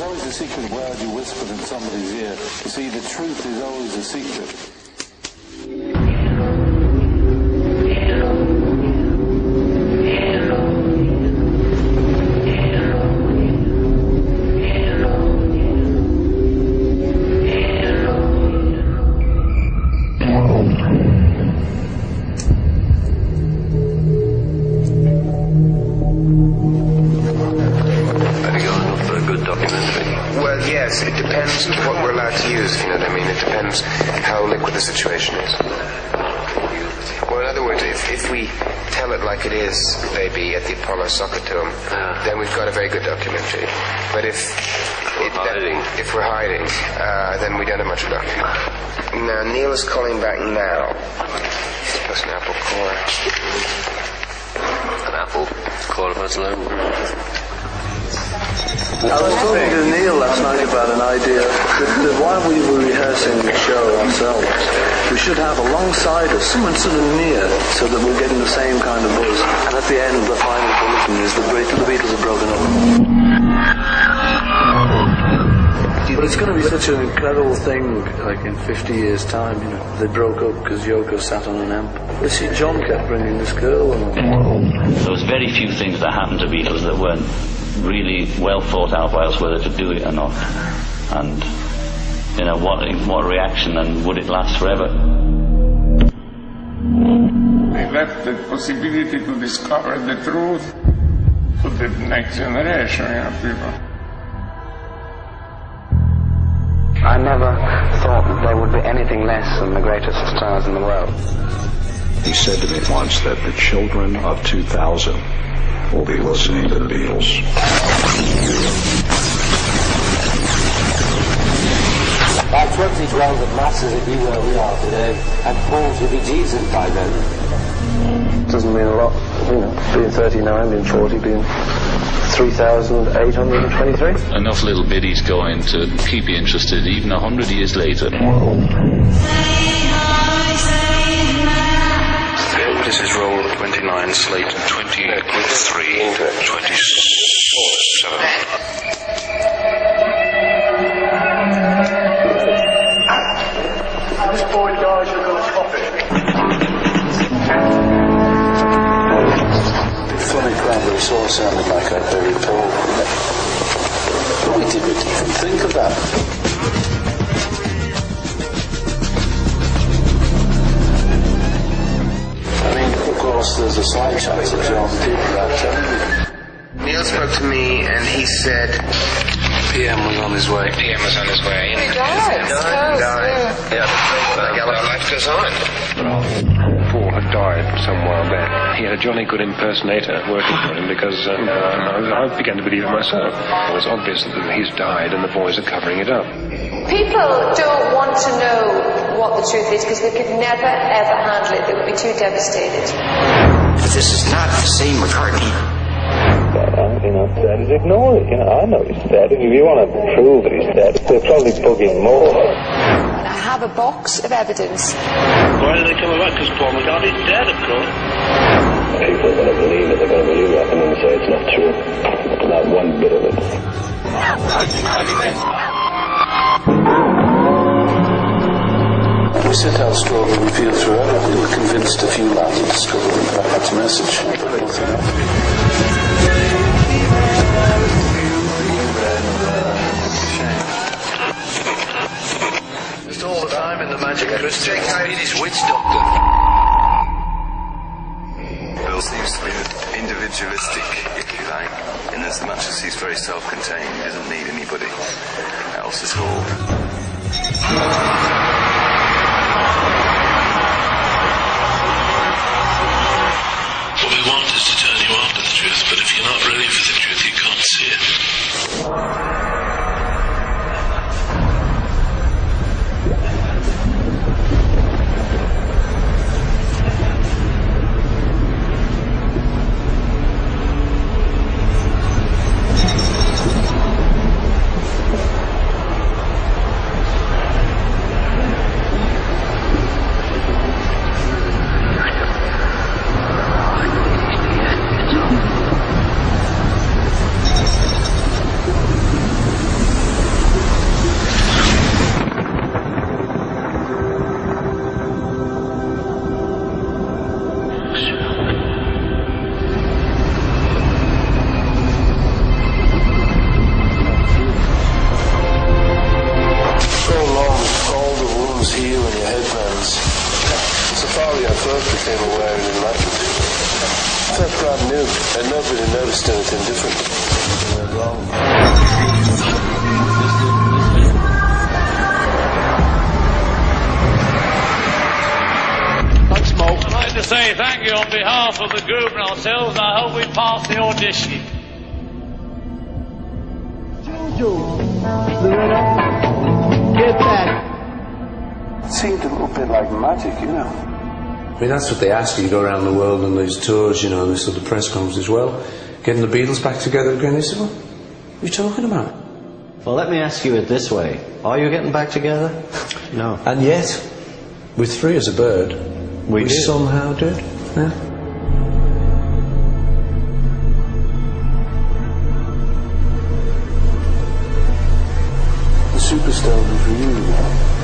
always a secret word you whisper in somebody's ear. You see, the truth is always a secret. It depends what we're allowed to use, if you know what I mean. It depends how liquid the situation is. Well, in other words, if we tell it like it is, baby, at the Apollo Soccer Dome, then we've got a very good documentary. But if we're hiding, then we don't have much of a documentary. Now, Neil is calling back now. That's an apple core. An apple core of us alone. I was talking to Neil last night about an idea that while we were rehearsing the show ourselves, we should have alongside us someone sort of near so that we're getting the same kind of buzz. And at the end, the final bulletin is the Beatles are broken up. But it's going to be such an incredible thing, like in 50 years' time, you know. They broke up because Yoko sat on an amp. You see, John kept bringing this girl along. There was very few things that happened to Beatles that weren't really well thought out by us, whether to do it or not, and you know what reaction, and would it last forever. They left the possibility to discover the truth to the next generation, you know, people. I never thought that they would be anything less than the greatest stars in the world. He said to me once that the children of 2000 will be listening to the Beatles. By 2012, the masses would be where we are today, and Paul's would be Jesus by then. Doesn't mean a lot, you know, being 39, being 40, being 3,823. Enough little biddies going to keep you interested even 100 years later. This is roll 29, slate 23, 27. This boy dies, you're going to copy. Funny crowd that we saw sounded like a very tall. But we didn't even think of that. There's a slight chance that John did that. Neil spoke to me and he said PM was on his way. PM was on his way. He died. Yeah. Well, life goes on. Paul had died somewhere back. He had a jolly good impersonator working for him because I began to believe it myself. It was obvious that he's died and the boys are covering it up. People don't want to know what the truth is because they could never ever handle it. They would be too devastated. But this is not the same McCartney. You know, dead is ignore it. You know, I know he's dead. If you want to prove that he's dead, they'll probably bug him more. And I have a box of evidence. Why do they come about? Because Paul McCartney's dead, of course. People are going to believe it. They're going to believe that and then say it's not true. Not one bit of it. We set out strawberry peel through everything. We convinced a few lads to discover the perfect message. Just all the time in the magic crystal. Swedish witch doctor. Bill seems to be individualistic, if you like, in as much as he's very self-contained. He doesn't need anybody else at all. What we want is to turn you on to the truth, but if you're not ready for the truth, you can't see it. Beatles heel and your headbands. Safari I first became aware and enlightened. I felt brand new, and nobody noticed anything different. I'd like to say thank you on behalf of the group and ourselves. I hope we pass the audition. Get back. It seemed a little bit like magic, you know. I mean, that's what they ask you. You go around the world on these tours, you know, and this sort of press conferences as well. Getting the Beatles back together again. They said, what are you talking about? Well, let me ask you it this way. Are you getting back together? No. And yet, with Free as a Bird, we somehow did. Yeah. The Superstar was reunion.